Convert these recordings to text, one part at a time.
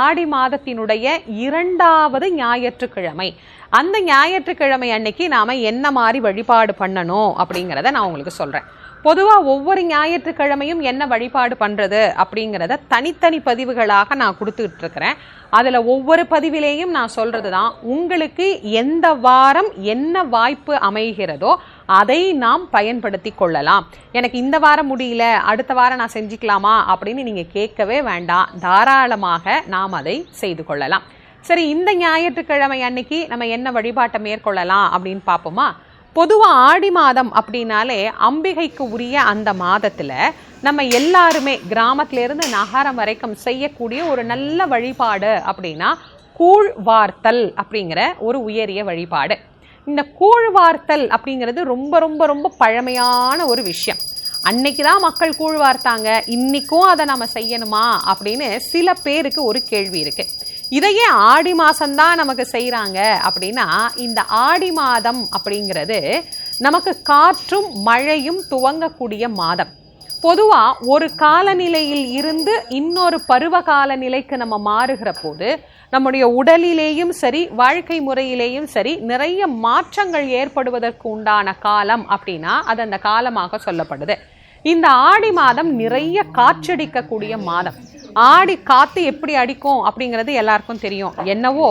ஆடி மாதத்தினுடைய 2வது ஞாயிற்றுக்கிழமை. அந்த ஞாயிற்றுக்கிழமை அன்னைக்கு நாம என்ன மாதிரி வழிபாடு பண்ணணும் அப்படிங்கிறத நான் உங்களுக்கு சொல்றேன். பொதுவா ஒவ்வொரு ஞாயிற்றுக்கிழமையும் என்ன வழிபாடு பண்றது அப்படிங்கிறத தனித்தனி பதிவுகளாக நான் கொடுத்துட்டு இருக்கிறேன். அதுல ஒவ்வொரு பதிவிலேயும் நான் சொல்றதுதான், உங்களுக்கு எந்த வாரம் என்ன வாய்ப்பு அமைகிறதோ அதை நாம் பயன்படுத்தி கொள்ளலாம். எனக்கு இந்த வாரம் முடியல, அடுத்த வாரம் நான் செஞ்சுக்கலாமா அப்படின்னு நீங்க கேட்கவே வேண்டாம். தாராளமாக நாம் அதை செய்து கொள்ளலாம். சரி, இந்த ஞாயிற்றுக்கிழமை அன்னைக்கு நம்ம என்ன வழிபாட்டை மேற்கொள்ளலாம் அப்படின்னு பார்ப்போமா? பொதுவாக ஆடி மாதம் அப்படின்னாலே அம்பிகைக்கு உரிய அந்த மாதத்துல நம்ம எல்லாருமே கிராமத்திலிருந்து நகரம் வரைக்கும் செய்யக்கூடிய ஒரு நல்ல வழிபாடு அப்படின்னா கூழ் வார்த்தல் அப்படிங்கிற ஒரு உயரிய வழிபாடு. இந்த கூழ் வார்த்தல் அப்படிங்கிறது ரொம்ப ரொம்ப ரொம்ப பழமையான ஒரு விஷயம். அன்னைக்கு தான் மக்கள் கூழ் வார்த்தாங்க, இன்னைக்கும் அதை நம்ம செய்யணுமா அப்படின்னு சில பேருக்கு ஒரு கேள்வி இருக்கு. இதையே ஆடி மாசம்தான் நமக்கு செய்யறாங்க அப்படின்னா, இந்த ஆடி மாதம் அப்படிங்கிறது நமக்கு காற்றும் மழையும் துவங்கக்கூடிய மாதம். பொதுவா ஒரு காலநிலையில் இருந்து இன்னொரு பருவ காலநிலைக்கு நம்ம மாறுகிற போது நம்முடைய உடலிலேயும் சரி வாழ்க்கை முறையிலேயும் சரி நிறைய மாற்றங்கள் ஏற்படுவதற்கு உண்டான காலம் அப்படின்னா அது அந்த காலமாக சொல்லப்படுது. இந்த ஆடி மாதம் நிறைய காற்றடிக்கக்கூடிய மாதம். ஆடி காத்து எப்படி அடிக்கும் அப்படிங்கிறது எல்லாருக்கும் தெரியும். என்னவோ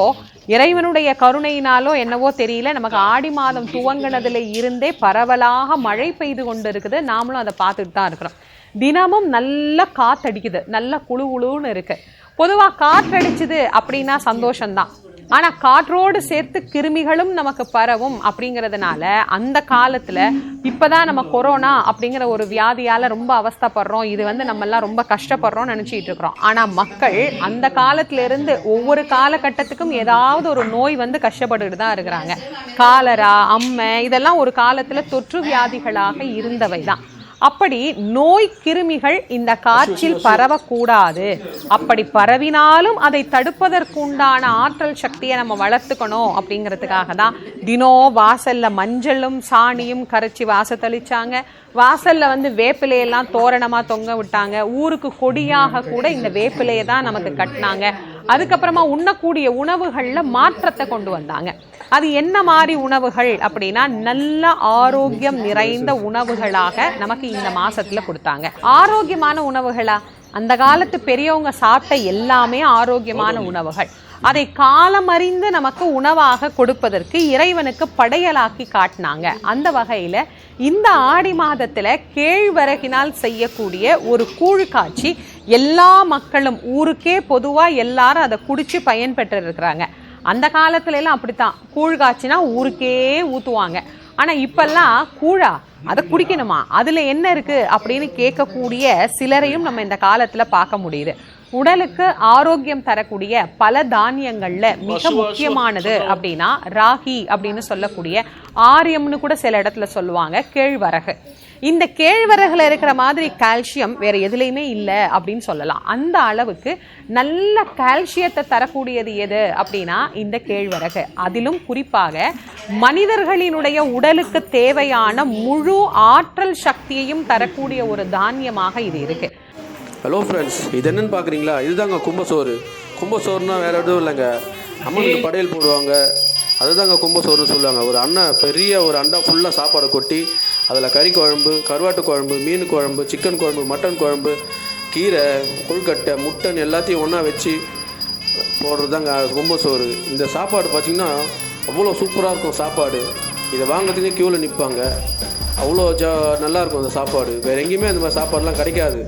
இறைவனுடைய கருணையினாலோ என்னவோ தெரியல, நமக்கு ஆடி மாதம் துவங்கினதுல இருந்தே பரவலாக மழை பெய்து கொண்டு இருக்குது. நாமளும் அதை பார்த்துட்டு தான் இருக்கிறோம். தினமும் நல்ல காத்தடிக்குது, நல்ல குழு குழுன்னு இருக்கு. பொதுவாக காற்றடிச்சுது அப்படின்னா சந்தோஷம்தான். ஆனா காற்றோடு சேர்த்து கிருமிகளும் நமக்கு பரவும் அப்படிங்கிறதுனால அந்த காலத்துல இப்பதான் நம்ம கொரோனா அப்படிங்கிற ஒரு வியாதியால ரொம்ப அவஸ்தைப்படுறோம். இது நம்ம எல்லாம் ரொம்ப கஷ்டப்படுறோம்னு நினைச்சிட்டு இருக்கிறோம். ஆனா மக்கள் அந்த காலத்துல இருந்து ஒவ்வொரு காலகட்டத்துக்கும் ஏதாவது ஒரு நோய் கஷ்டப்பட்டுட்டு தான் இருக்கிறாங்க. காலரா, அம்மை இதெல்லாம் ஒரு காலத்துல தொற்று வியாதிகளாக இருந்தவை தான். அப்படி நோய் கிருமிகள் இந்த காற்றில் பரவக்கூடாது. அப்படி பரவினாலும் அதை தடுப்பதற்குண்டான ஆற்றல் சக்தியை நம்ம வளர்த்துக்கணும் அப்படிங்கிறதுக்காக தான் தினம் வாசல்ல மஞ்சளும் சாணியும் கரைச்சி வாசத்தளிச்சாங்க. வாசல்ல வேப்பிலையெல்லாம் தோரணமா தொங்க விட்டாங்க. ஊருக்கு கொடியாக கூட இந்த வேப்பிலையை தான் நமக்கு கட்டினாங்க. அதுக்கப்புறமா உண்ணக்கூடிய உணவுகள்ல மாற்றத்தை கொண்டு வந்தாங்க. அது என்ன மாதிரி உணவுகள் அப்படின்னா நல்ல ஆரோக்கியம் நிறைந்த உணவுகளாக நமக்கு இந்த மாசத்துல கொடுத்தாங்க. ஆரோக்கியமான உணவுகளா? அந்த காலத்து பெரியவங்க சாப்பிட்ட எல்லாமே ஆரோக்கியமான உணவுகள். அதை காலமறிந்து நமக்கு உணவாக கொடுப்பதற்கு இறைவனுக்கு படையலாக்கி காட்டினாங்க. அந்த வகையில இந்த ஆடி மாதத்துல கேழ்வரகினால் செய்யக்கூடிய ஒரு கூழ் காட்சி எல்லா மக்களும் ஊருக்கே பொதுவா எல்லாரும் அதை குடிச்சு பயன்பெற்று இருக்கிறாங்க. அந்த காலத்துல எல்லாம் அப்படித்தான், கூழ் காய்ச்சினா ஊருக்கே ஊத்துவாங்க. ஆனா இப்பெல்லாம் கூழா, அதை குடிக்கணுமா, அதுல என்ன இருக்கு அப்படின்னு கேட்கக்கூடிய சிலரையும் நம்ம இந்த காலத்துல பார்க்க முடியுது. உடலுக்கு ஆரோக்கியம் தரக்கூடிய பல தானியங்கள்ல மிக முக்கியமானது அப்படின்னா ராகி அப்படின்னு சொல்லக்கூடிய ஆரியம்னு கூட சில இடத்துல சொல்லுவாங்க கேழ்வரகு. இந்த கேழ்வரகுல இருக்கிற மாதிரி கால்சியம் வேற எதுலையுமே இல்லை அப்படின்னு சொல்லலாம். அந்த அளவுக்கு நல்ல கால்சியத்தை தரக்கூடியது எது அப்படின்னா இந்த கேழ்வரகு. அதிலும் குறிப்பாக மனிதர்களினுடைய உடலுக்கு தேவையான முழு ஆற்றல் சக்தியையும் தரக்கூடிய ஒரு தானியமாக இது இருக்கு. ஹலோ ஃப்ரெண்ட்ஸ், இது என்னென்னு பார்க்குறீங்களா? இதுதாங்க கும்பசோறு. கும்பசோறுனா வேறு எதுவும் இல்லைங்க, அம்மனுக்கு படையல் போடுவாங்க, அதுதாங்க கும்பசோறுன்னு சொல்லுவாங்க. ஒரு பெரிய ஒரு அண்டா ஃபுல்லாக சாப்பாடு கொட்டி அதில் கறி குழம்பு, கருவாட்டு குழம்பு, மீன் குழம்பு, சிக்கன் குழம்பு, மட்டன் குழம்பு, கீரை, கொழுக்கட்டை, முட்டன் எல்லாத்தையும் ஒன்றா வச்சு போடுறது தாங்க கும்பசோறு. இந்த சாப்பாடு பார்த்திங்கன்னா அவ்வளோ சூப்பராக இருக்கும் சாப்பாடு. இதை வாங்கிறதுக்கே க்யூவில் நிற்பாங்க. அவ்வளோ நல்லாயிருக்கும் அந்த சாப்பாடு. வேறு எங்கேயுமே அந்த மாதிரி சாப்பாடுலாம் கிடைக்காது.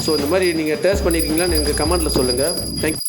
ஸோ இந்த மாதிரி நீங்கள் டேஸ்ட் பண்ணியிருக்கீங்களான்னு எனக்கு கமெண்ட்டில் சொல்லுங்கள். தேங்க்யூ.